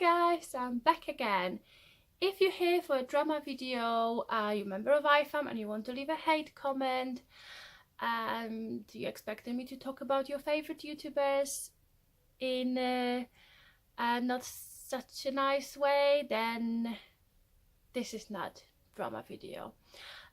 guys, I'm back again. If you're here for a drama video, you're a member of iFam and you want to leave a hate comment, and you expected me to talk about your favorite YouTubers in not such a nice way, then this is not drama video.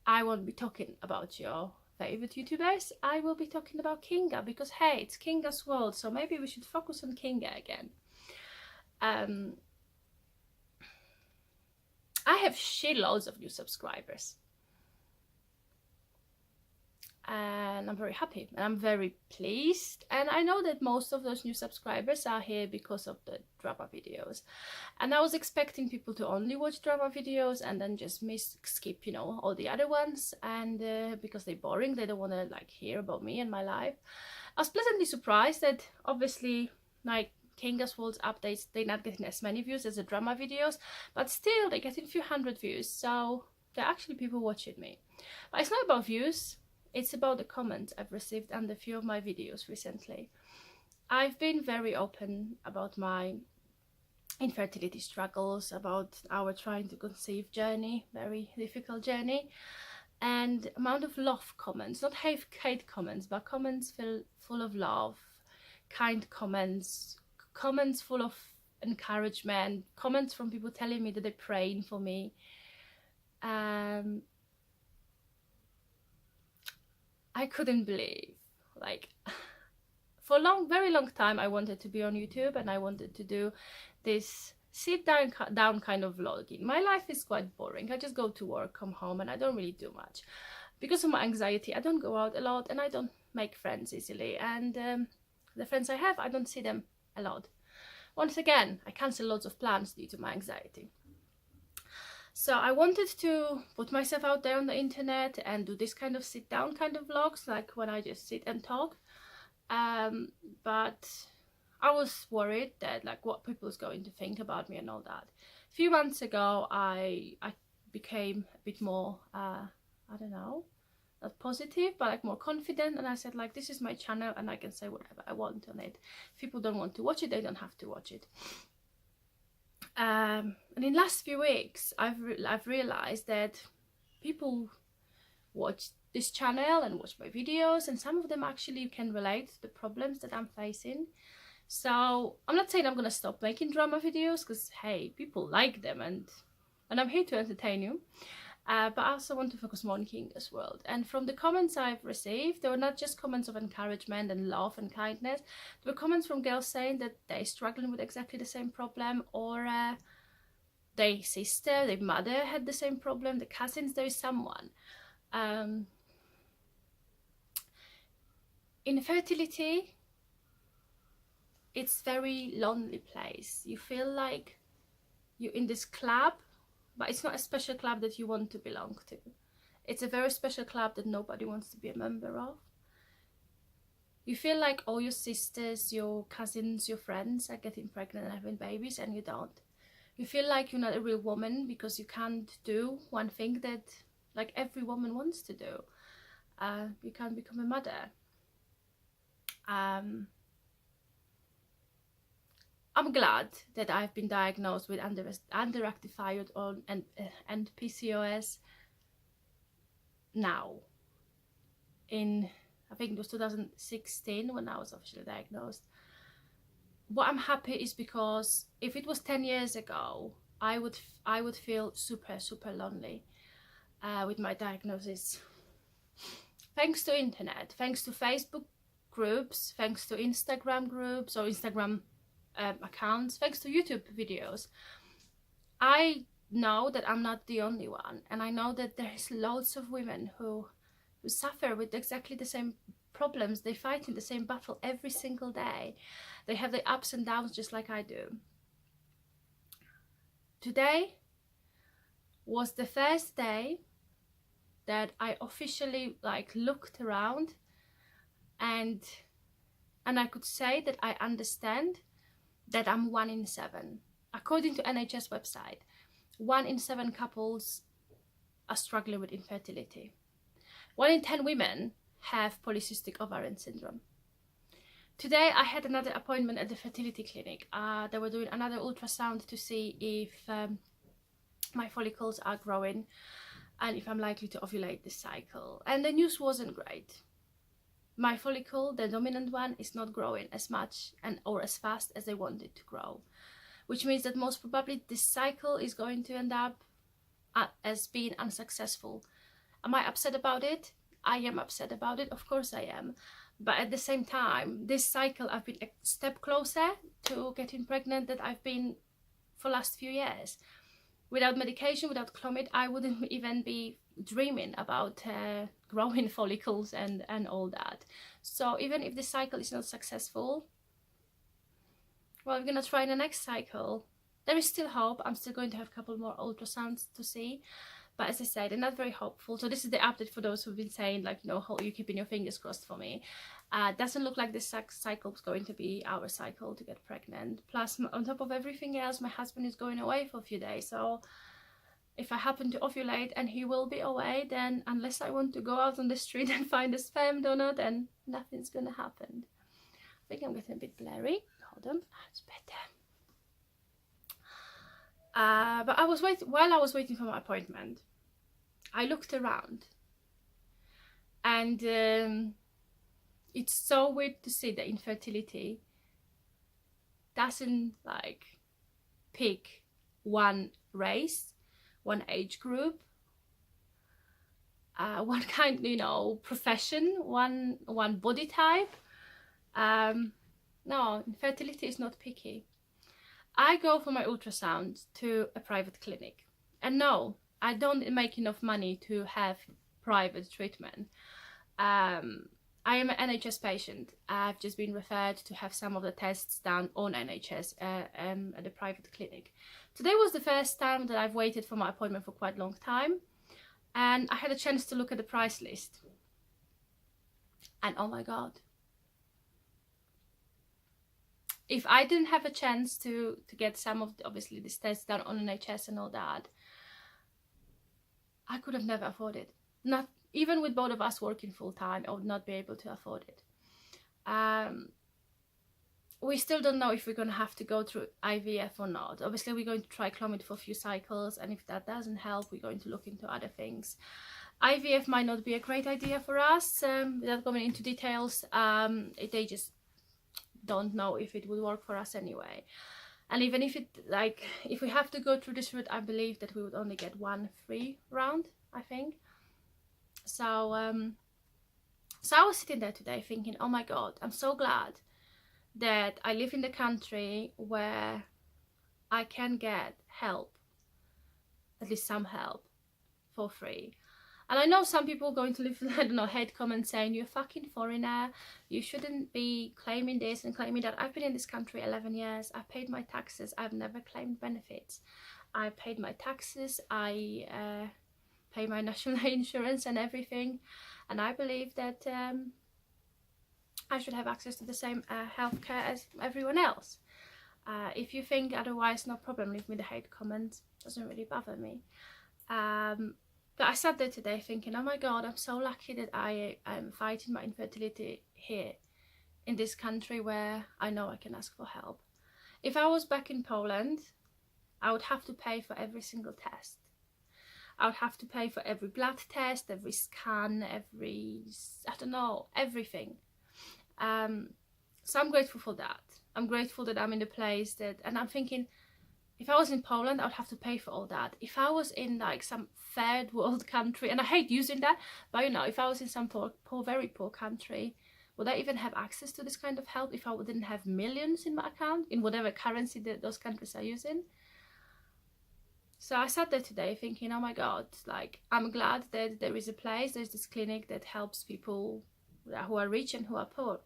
I won't be talking about your favorite YouTubers. I will be talking about Kinga because hey, it's Kinga's world, so maybe we should focus on Kinga again. I have shitloads of new subscribers and I'm very happy and I'm very pleased, and I know that most of those new subscribers are here because of the drama videos, and I was expecting people to only watch drama videos and then just skip, you know, all the other ones, and because they're boring, they don't want to like hear about me and my life. I was pleasantly surprised that obviously like Kinga's World updates, they're not getting as many views as the drama videos, but still they're getting a few hundred views, so there are actually people watching me. But it's not about views, it's about the comments I've received under a few of my videos recently. I've been very open about my infertility struggles, about our trying to conceive journey, very difficult journey, and amount of love comments, not hate comments, but comments full of love, kind comments, comments full of encouragement, comments from people telling me that they're praying for me. I couldn't believe, like, for a very long time I wanted to be on YouTube and I wanted to do this sit down kind of vlogging. My life is quite boring. I just go to work, come home, and I don't really do much. Because of my anxiety, I don't go out a lot and I don't make friends easily, and the friends I have, I don't see them a lot. Once again, I cancel lots of plans due to my anxiety. So I wanted to put myself out there on the internet and do this kind of sit down kind of vlogs, like when I just sit and talk. But I was worried that like what people is going to think about me and all that. A few months ago, I became a bit more, I don't know, not positive, but like more confident, and I said like, this is my channel and I can say whatever I want on it. If people don't want to watch it, they don't have to watch it. And in the last few weeks I've realized that people watch this channel and watch my videos, and some of them actually can relate to the problems that I'm facing. So I'm not saying I'm gonna stop making drama videos, because hey, people like them and I'm here to entertain you. But I also want to focus more on Kinga's world. And from the comments I've received, they were not just comments of encouragement and love and kindness. There were comments from girls saying that they're struggling with exactly the same problem, or their sister, their mother had the same problem, the cousins, there is someone. Infertility, it's a very lonely place. You feel like you're in this club, but it's not a special club that you want to belong to. It's a very special club that nobody wants to be a member of. You feel like all your sisters, your cousins, your friends are getting pregnant and having babies, and you don't. You feel like you're not a real woman because you can't do one thing that like every woman wants to do. You can't become a mother. I'm glad that I've been diagnosed with underactive thyroid and Pcos now. In, I think it was 2016 when I was officially diagnosed. What I'm happy is because if it was 10 years ago, I would feel super lonely with my diagnosis. Thanks to internet, thanks to Facebook groups, thanks to Instagram groups or Instagram accounts, thanks to YouTube videos, I know that I'm not the only one, and I know that there's loads of women who suffer with exactly the same problems. They fight in the same battle every single day. They have the ups and downs just like I do. Today was the first day that I officially like looked around and I could say that I understand that I'm 1 in 7. According to NHS website, 1 in 7 couples are struggling with infertility. 1 in 10 women have polycystic ovarian syndrome. Today I had another appointment at the fertility clinic. They were doing another ultrasound to see if my follicles are growing and if I'm likely to ovulate this cycle. And the news wasn't great. My follicle, the dominant one, is not growing as much or as fast as they want it to grow, which means that most probably this cycle is going to end up as being unsuccessful. Am I upset about it? I am upset about it, of course I am. But at the same time, this cycle, I've been a step closer to getting pregnant than I've been for the last few years. Without medication, without Clomid, I wouldn't even be dreaming about growing follicles and all that. So even if this cycle is not successful, well, we're gonna try the next cycle. There is still hope. I'm still going to have a couple more ultrasounds to see. But as I said, I'm not very hopeful. So this is the update for those who've been saying, like, you know, how you keeping your fingers crossed for me. Doesn't look like this cycle is going to be our cycle to get pregnant. Plus, on top of everything else, my husband is going away for a few days. So if I happen to ovulate and he will be away, then unless I want to go out on the street and find a sperm donor, then nothing's going to happen. I think I'm getting a bit blurry. Hold on, that's better. But while I was waiting for my appointment, I looked around, and it's so weird to see that infertility doesn't like pick one race, one age group, one kind, you know, profession, one body type. No, infertility is not picky. I go for my ultrasound to a private clinic, and no, I don't make enough money to have private treatment. I am an NHS patient. I've just been referred to have some of the tests done on NHS at a private clinic. Today was the first time that I've waited for my appointment for quite a long time, and I had a chance to look at the price list. And oh my God, if I didn't have a chance to get some of obviously this test done on NHS and all that, I could have never afforded it. Not even with both of us working full time, I would not be able to afford it. We still don't know if we're going to have to go through IVF or not. Obviously, we're going to try Clomid for a few cycles, and if that doesn't help, we're going to look into other things. IVF might not be a great idea for us. Without going into details, they just don't know if it would work for us anyway. And even if if we have to go through this route, I believe that we would only get one free round, I think. So so I was sitting there today thinking, oh my God, I'm so glad that I live in the country where I can get help, at least some help, for free. And I know some people are going to leave, I don't know, hate comments saying, you're a fucking foreigner, you shouldn't be claiming this and claiming that. I've been in this country 11 years, I've paid my taxes, I've never claimed benefits. I paid my taxes, I pay my national insurance and everything. And I believe that I should have access to the same healthcare as everyone else. If you think otherwise, no problem, leave me the hate comments, doesn't really bother me. But I sat there today thinking, oh my God, I'm so lucky that I am fighting my infertility here in this country where I know I can ask for help. If I was back in Poland, I would have to pay for every single test. I would have to pay for every blood test, every scan, every, I don't know, everything. So I'm grateful for that. I'm grateful that I'm in the place that, and I'm thinking, if I was in Poland, I would have to pay for all that. If I was in like some third world country, and I hate using that, but you know, if I was in some poor, very poor country, would I even have access to this kind of help if I didn't have millions in my account, in whatever currency that those countries are using? So I sat there today thinking, oh my God, like, I'm glad that there is a place, there's this clinic that helps people who are rich and who are poor.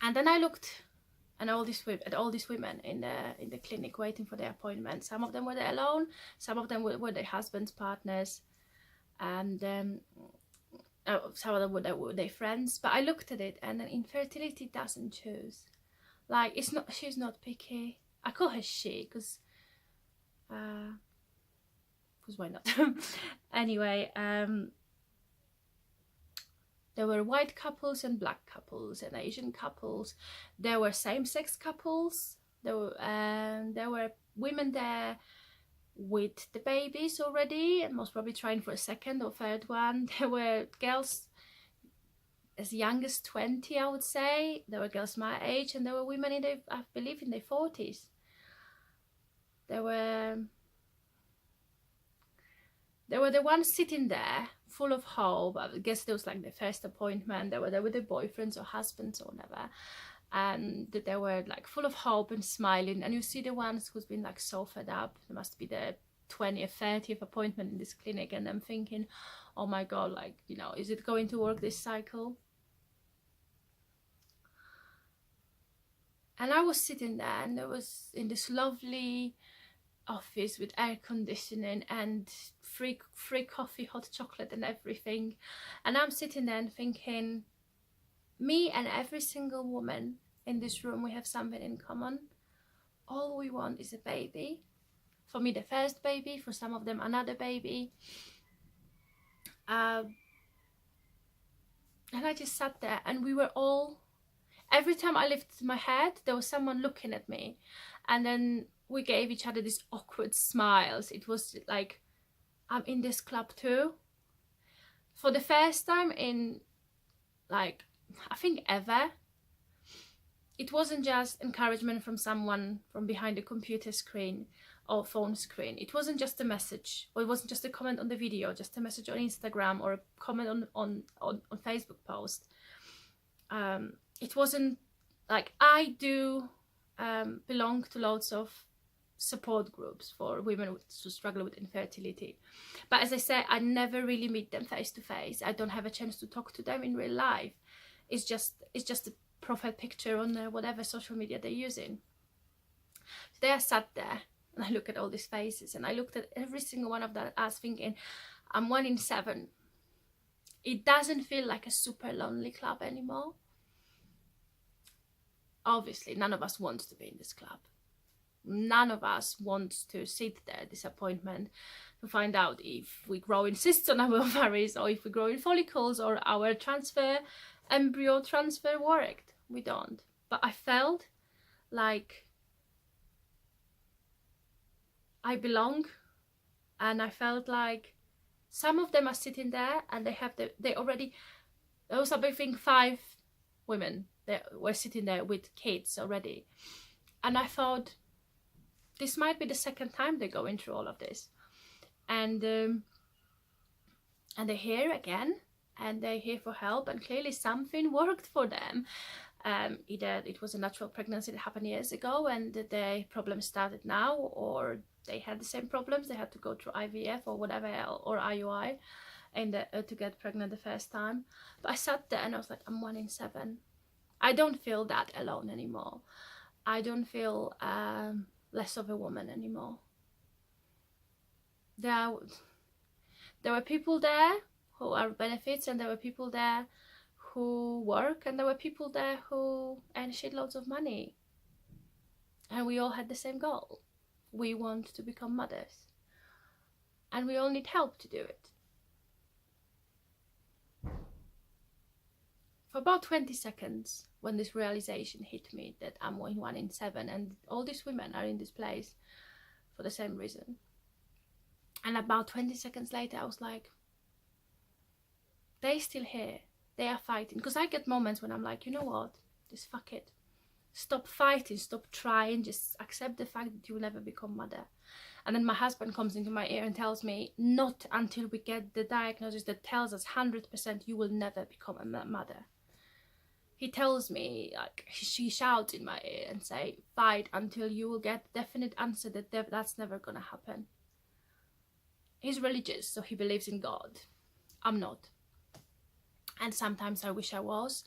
And then I looked at all these women in the clinic waiting for their appointment. Some of them were there alone, some of them were their husbands, partners, and some of them were their friends. But I looked at it, and infertility doesn't choose. Like, it's not, she's not picky. I call her she because why not? Anyway, There were white couples and black couples and Asian couples. There were same-sex couples. There were women there with the babies already and most probably trying for a second or third one. There were girls as young as 20, I would say. There were girls my age, and there were women in I believe in their 40s. There were the ones sitting there full of hope. I guess it was like their first appointment. They were there with their boyfriends or husbands or whatever, and they were like full of hope and smiling. And you see the ones who's been like so fed up. It must be their 20th, 30th appointment in this clinic, and I'm thinking, oh my god, like, you know, is it going to work this cycle? And I was sitting there, and there was in this lovely office with air conditioning and free coffee, hot chocolate and everything, and I'm sitting there and thinking, me and every single woman in this room, we have something in common. All we want is a baby. For me, the first baby, for some of them another baby. And I just sat there, and we were all, every time I lifted my head, there was someone looking at me, and then we gave each other these awkward smiles. It was like, I'm in this club too. For the first time in, like, I think ever, it wasn't just encouragement from someone from behind a computer screen or phone screen. It wasn't just a message, or it wasn't just a comment on the video, just a message on Instagram or a comment on Facebook post. It wasn't like, I do belong to loads of support groups for women who struggle with infertility, but as I said, I never really meet them face to face. I don't have a chance to talk to them in real life. It's just a profile picture on whatever social media they're using. So there I sat there, and I look at all these faces, and I looked at every single one of them. I was thinking, I'm 1 in 7. It doesn't feel like a super lonely club anymore. Obviously, none of us wants to be in this club. None of us wants to sit there, disappointment, to find out if we grow in cysts on our ovaries, or if we grow in follicles, or our embryo transfer worked. We don't. But I felt like I belong, and I felt like some of them are sitting there, and they already, there was, I think, 5 women that were sitting there with kids already, and I thought, this might be the second time they're going through all of this, and they're here again, and they're here for help, and clearly something worked for them. Either it was a natural pregnancy that happened years ago and the problem started now, or they had the same problems, they had to go through IVF or whatever, or IUI, and to get pregnant the first time. But I sat there and I was like, I'm 1 in 7. I don't feel that alone anymore. I don't feel less of a woman anymore. There were people there who are benefits, and there were people there who work, and there were people there who earn shitloads of money, and we all had the same goal. We want to become mothers, and we all need help to do it. For about 20 seconds, when this realization hit me that I'm 1 in 7, and all these women are in this place for the same reason, and about 20 seconds later I was like, they're still here. They are fighting. Because I get moments when I'm like, you know what, just fuck it, stop fighting, stop trying, just accept the fact that you will never become mother. And then my husband comes into my ear and tells me, not until we get the diagnosis that tells us 100% you will never become a mother. He tells me, like, she shouts in my ear and say, fight until you will get the definite answer that that's never gonna happen. He's religious, so he believes in God. I'm not. And sometimes I wish I was,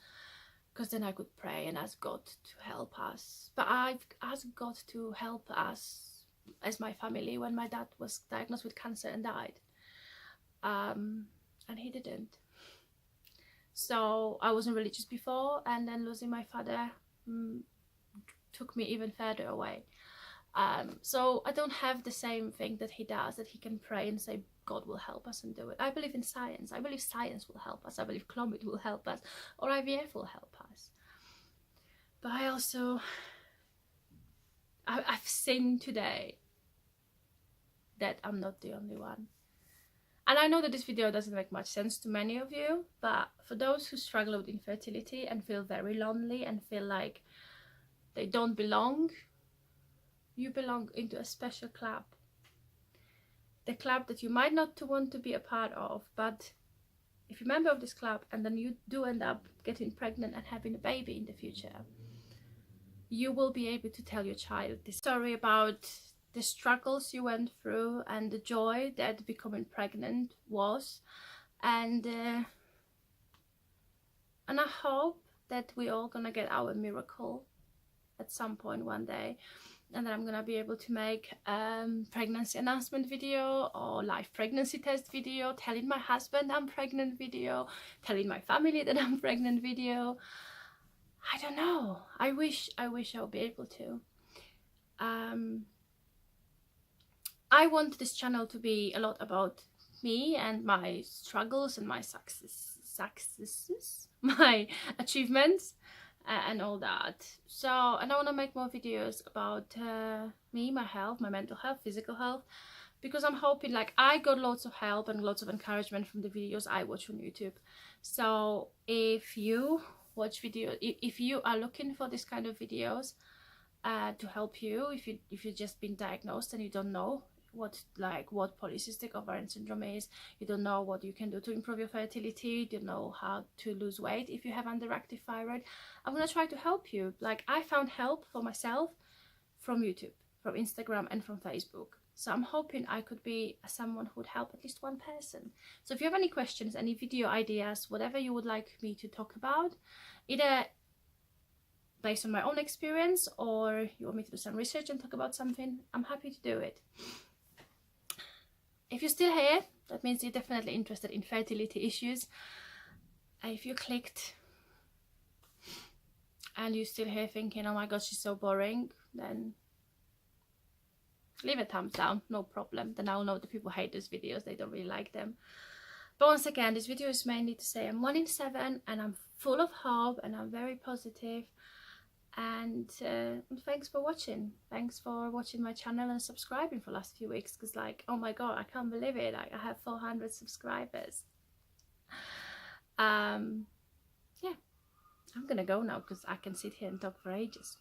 because then I could pray and ask God to help us. But I've asked God to help us as my family when my dad was diagnosed with cancer and died. And he didn't. So I wasn't religious before, and then losing my father took me even further away. So I don't have the same thing that he does, that he can pray and say God will help us and do it. I believe in science. I believe science will help us. I believe Clomid will help us, or IVF will help us. But I also, I've seen today that I'm not the only one. And I know that this video doesn't make much sense to many of you, but for those who struggle with infertility and feel very lonely and feel like they don't belong, you belong into a special club. The club that you might not want to be a part of, but if you're a member of this club and then you do end up getting pregnant and having a baby in the future, you will be able to tell your child this story about the struggles you went through and the joy that becoming pregnant was. And I hope that we're all gonna get our miracle at some point one day, and then I'm gonna be able to make pregnancy announcement video or live pregnancy test video, telling my husband I'm pregnant video, telling my family that I'm pregnant video. I don't know. I wish I would be able to. I want this channel to be a lot about me and my struggles and my successes, my achievements, and all that. So, and I want to make more videos about me, my health, my mental health, physical health, because I'm hoping, like, I got lots of help and lots of encouragement from the videos I watch on YouTube. So if you watch videos, if you are looking for this kind of videos to help you, if you've just been diagnosed and you don't know what polycystic ovarian syndrome is, you don't know what you can do to improve your fertility, you don't know how to lose weight if you have underactive thyroid, I'm gonna try to help you. Like, I found help for myself from YouTube, from Instagram, and from Facebook. So I'm hoping I could be someone who would help at least one person. So if you have any questions, any video ideas, whatever you would like me to talk about, either based on my own experience or you want me to do some research and talk about something, I'm happy to do it. If you're still here, that means you're definitely interested in fertility issues. If you clicked and you're still here thinking, oh my god, she's so boring, then leave a thumbs down, no problem. Then I'll know that people hate these videos, they don't really like them. But once again, this video is mainly to say I'm 1 in 7 and I'm full of hope and I'm very positive. And thanks for watching. Thanks for watching my channel and subscribing for the last few weeks, because, like, oh my god, I can't believe it. Like, I have 400 subscribers. Yeah, I'm gonna go now because I can sit here and talk for ages.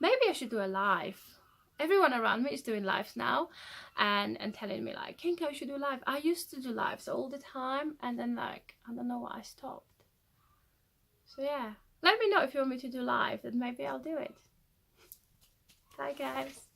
Maybe I should do a live. Everyone around me is doing lives now and telling me, like, Kinka, you should do live. I used to do lives all the time, and then, like, I don't know why I stopped. So yeah, let me know if you want me to do live, then maybe I'll do it. Bye guys.